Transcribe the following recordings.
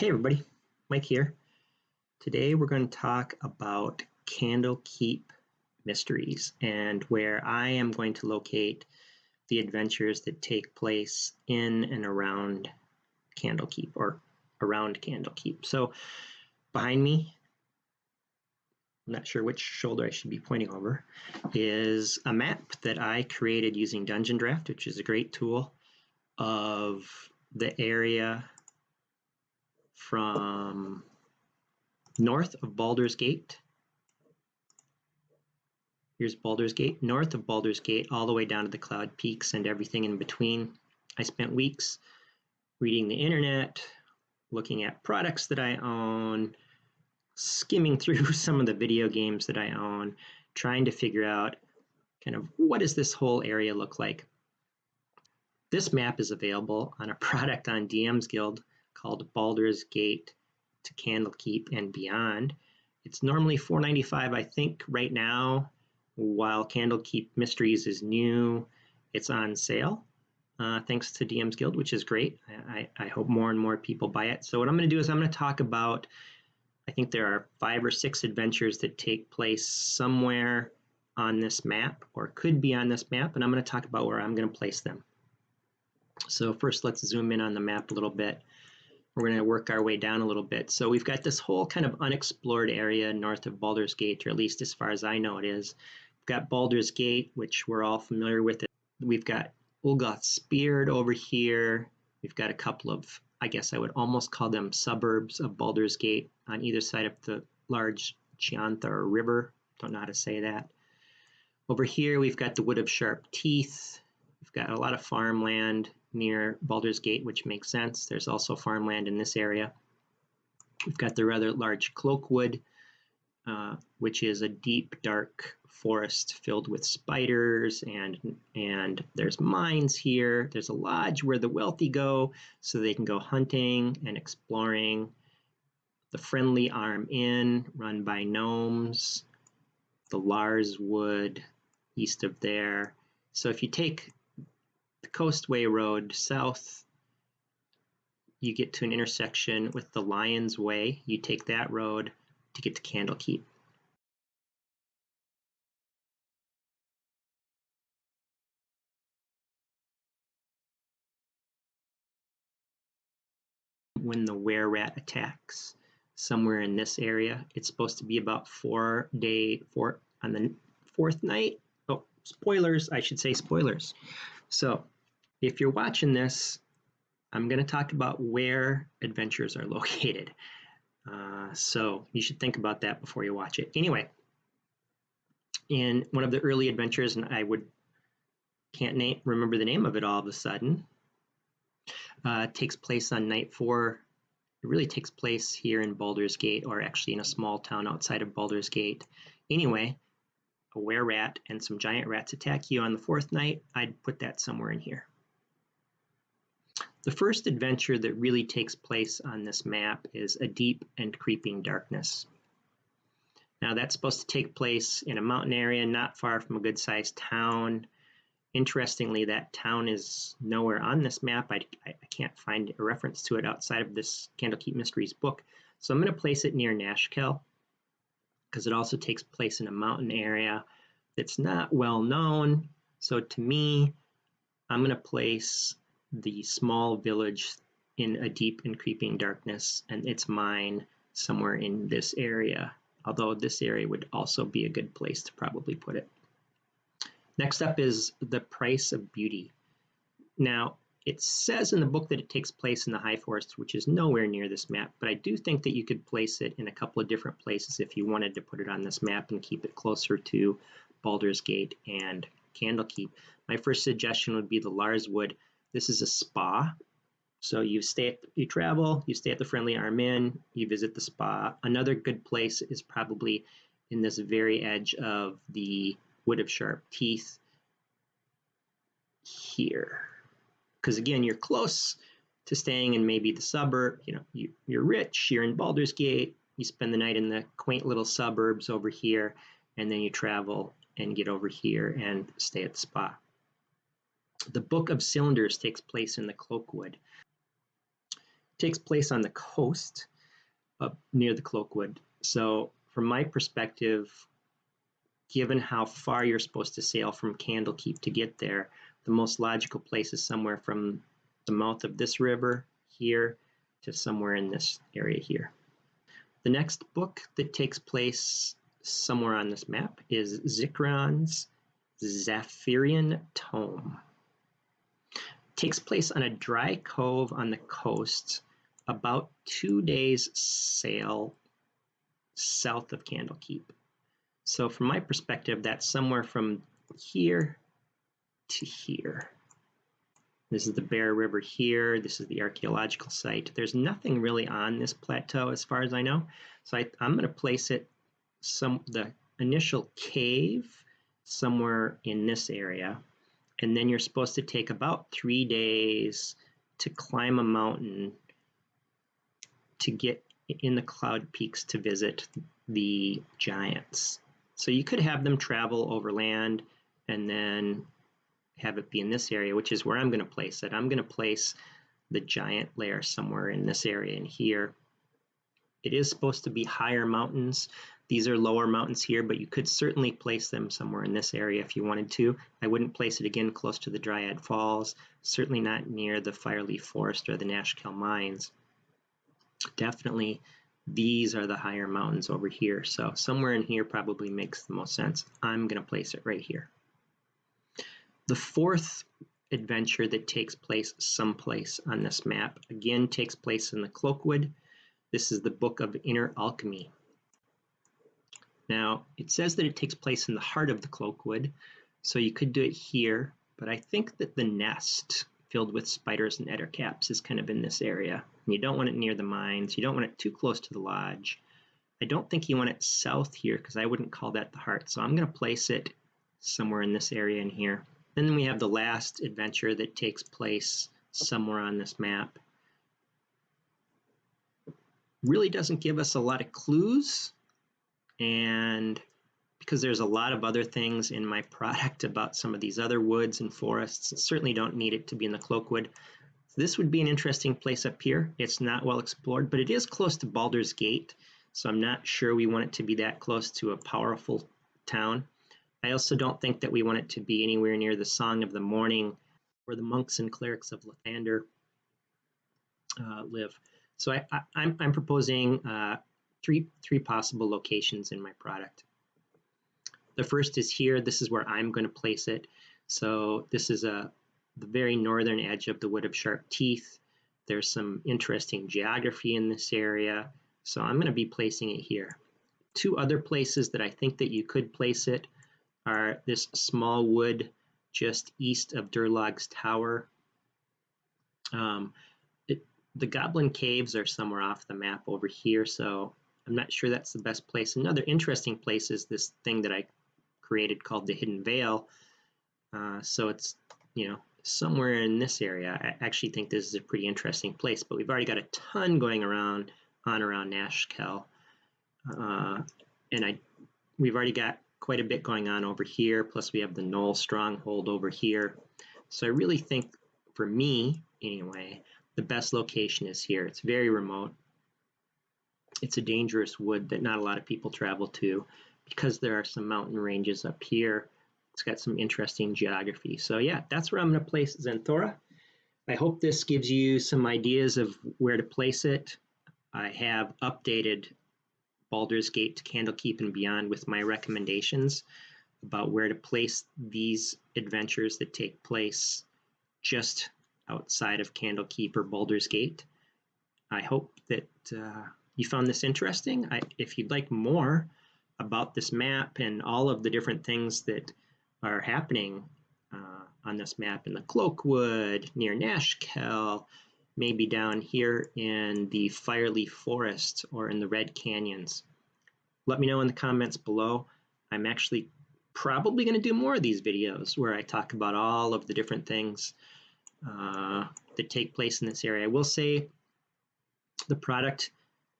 Hey everybody, Mike here. Today we're going to talk about Candlekeep Mysteries and where I am going to locate the adventures that take place in and around Candlekeep or around Candlekeep. So behind me, I'm not sure which shoulder I should be pointing over, is a map that I created using Dungeon Draft, which is a great tool of the area from north of Baldur's Gate. Here's Baldur's Gate, north of Baldur's Gate, all the way down to the Cloud Peaks and everything in between. I spent weeks reading the internet, looking at products that I own, skimming through some of the video games that I own, trying to figure out kind of what does this whole area look like. This map is available on a product on DMsGuild called Baldur's Gate to Candlekeep and Beyond. It's normally $4.95, I think, right now. While Candlekeep Mysteries is new, it's on sale, thanks to DMsGuild, which is great. I hope more and more people buy it. So what I'm going to do is I'm going to talk about, I think there are 5 or 6 adventures that take place somewhere on this map or could be on this map, and I'm going to talk about where I'm going to place them. So first, let's zoom in on the map a little bit. We're going to work our way down a little bit. So we've got this whole kind of unexplored area north of Baldur's Gate, or at least as far as I know it is. We've got Baldur's Gate, which we're all familiar with. We've got Ulgoth Speared over here. We've got a couple of, I guess I would almost call them suburbs of Baldur's Gate on either side of the large XANTHORA river. Don't know how to say that. Over here, we've got the Wood of Sharp Teeth. We've got a lot of farmland near Baldur's Gate, which makes sense. There's also farmland in this area. We've got the rather large Cloakwood, which is a deep, dark forest filled with spiders, and there's mines here. There's a lodge where the wealthy go so they can go hunting and exploring. The Friendly Arm Inn, run by gnomes. The Larswood, east of there. So if you take the Coastway Road south, you get to an intersection with the Lion's Way. You take that road to get to Candlekeep. When the were-rat attacks somewhere in this area, it's supposed to be about on the 4th night. Oh, spoilers, I should say spoilers. So if you're watching this, I'm going to talk about where adventures are located. So you should think about that before you watch it. Anyway, in one of the early adventures, and I can't remember the name of it all of a sudden, takes place on night 4. It really takes place here in Baldur's Gate, or actually in a small town outside of Baldur's Gate. Anyway, a were-rat and some giant rats attack you on the 4th night. I'd put that somewhere in here. The first adventure that really takes place on this map is A Deep and Creeping Darkness. Now that's supposed to take place in a mountain area not far from a good-sized town. Interestingly, that town is nowhere on this map. I can't find a reference to it outside of this Candlekeep Mysteries book. So I'm going to place it near Nashkel, because it also takes place in a mountain area that's not well known. So to me, I'm going to place the small village in A Deep and Creeping Darkness, and it's mine somewhere in this area, although this area would also be a good place to probably put it. Next up is The Price of Beauty. Now, it says in the book that it takes place in the High Forest, which is nowhere near this map, but I do think that you could place it in a couple of different places if you wanted to put it on this map and keep it closer to Baldur's Gate and Candlekeep. My first suggestion would be the Larswood. This is a spa. So you travel, you stay at the Friendly Arm Inn, you visit the spa. Another good place is probably in this very edge of the Wood of Sharp Teeth here. Because again, you're close to staying in maybe the suburb. You know, you're rich, you're in Baldur's Gate, you spend the night in the quaint little suburbs over here, and then you travel and get over here and stay at the spa. The Book of Cylinders takes place in the Cloakwood. takes place on the coast up near the Cloakwood. So from my perspective, given how far you're supposed to sail from Candlekeep to get there, the most logical place is somewhere from the mouth of this river here to somewhere in this area here. The next book that takes place somewhere on this map is ZIKRAN'S ZAPHYREAN tome. It takes place on a dry cove on the coast, about 2 days sail south of Candlekeep. So from my perspective, that's somewhere from here to here. This is the Bear River here. This is the archaeological site. There's nothing really on this plateau as far as I know. So I'm going to place it the initial cave somewhere in this area. And then you're supposed to take about 3 days to climb a mountain to get in the cloud peaks to visit the giants. So you could have them travel overland and then have it be in this area, which is where I'm going to place it. I'm going to place the giant lair somewhere in this area and here. It is supposed to be higher mountains. These are lower mountains here, but you could certainly place them somewhere in this area if you wanted to. I wouldn't place it again close to the Dryad Falls, certainly not near the Fireleaf Forest or the Nashkel Mines. Definitely these are the higher mountains over here. So somewhere in here probably makes the most sense. I'm going to place it right here. The fourth adventure that takes place someplace on this map, again, takes place in the Cloakwood. This is the Book of Inner Alchemy. Now, it says that it takes place in the heart of the Cloakwood, so you could do it here, but I think that the nest filled with spiders and ettercaps is kind of in this area. And you don't want it near the mines. You don't want it too close to the lodge. I don't think you want it south here because I wouldn't call that the heart. So I'm going to place it somewhere in this area in here. Then we have the last adventure that takes place somewhere on this map. Really doesn't give us a lot of clues, and because there's a lot of other things in my product about some of these other woods and forests, certainly don't need it to be in the Cloakwood. This would be an interesting place up here. It's not well explored, but it is close to Baldur's Gate, so I'm not sure we want it to be that close to a powerful town. I also don't think that we want it to be anywhere near the Song of the Morning where the monks and clerics of Lathander live. So I'm proposing three possible locations in my product. The first is here. This is where I'm going to place it. So this is the very northern edge of the Wood of Sharp Teeth. There's some interesting geography in this area. So I'm going to be placing it here. Two other places that I think that you could place it are this small wood just east of Durlag's Tower. The Goblin Caves are somewhere off the map over here, so I'm not sure that's the best place. Another interesting place is this thing that I created called the Hidden Vale. So it's, somewhere in this area. I actually think this is a pretty interesting place, but we've already got a ton going around Nashkel. And we've already got quite a bit going on over here, plus we have the Knoll Stronghold over here. So I really think, for me anyway, the best location is here. It's very remote. It's a dangerous wood that not a lot of people travel to because there are some mountain ranges up here. It's got some interesting geography. So yeah, that's where I'm going to place XANTHORA. I hope this gives you some ideas of where to place it. I have updated Baldur's Gate to Candlekeep and Beyond with my recommendations about where to place these adventures that take place just outside of Candlekeep or Baldur's Gate. I hope that you found this interesting. If you'd like more about this map and all of the different things that are happening on this map in the Cloakwood, near Nashkel, maybe down here in the Fireleaf Forest or in the Red Canyons, let me know in the comments below. I'm actually probably going to do more of these videos where I talk about all of the different things that take place in this area. I will say the product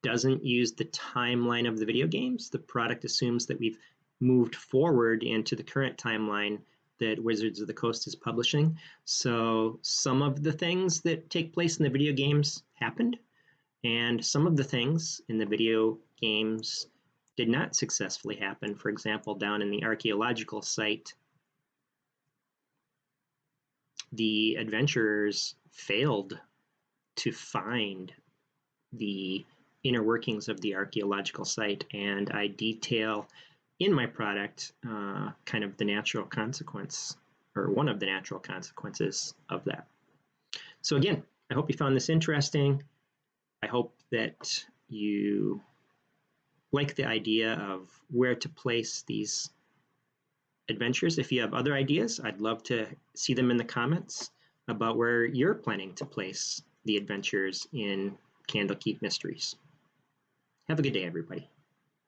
doesn't use the timeline of the video games. The product assumes that we've moved forward into the current timeline that Wizards of the Coast is publishing. So some of the things that take place in the video games happened, And some of the things in the video games did not successfully happen. For example, down in the archaeological site, the adventurers failed to find the inner workings of the archaeological site, and I detail in my product kind of the natural consequence, or one of the natural consequences of that. So again, I hope you found this interesting. I hope that you like the idea of where to place these adventures. If you have other ideas, I'd love to see them in the comments about where you're planning to place the adventures in Candlekeep Mysteries. Have a good day, everybody.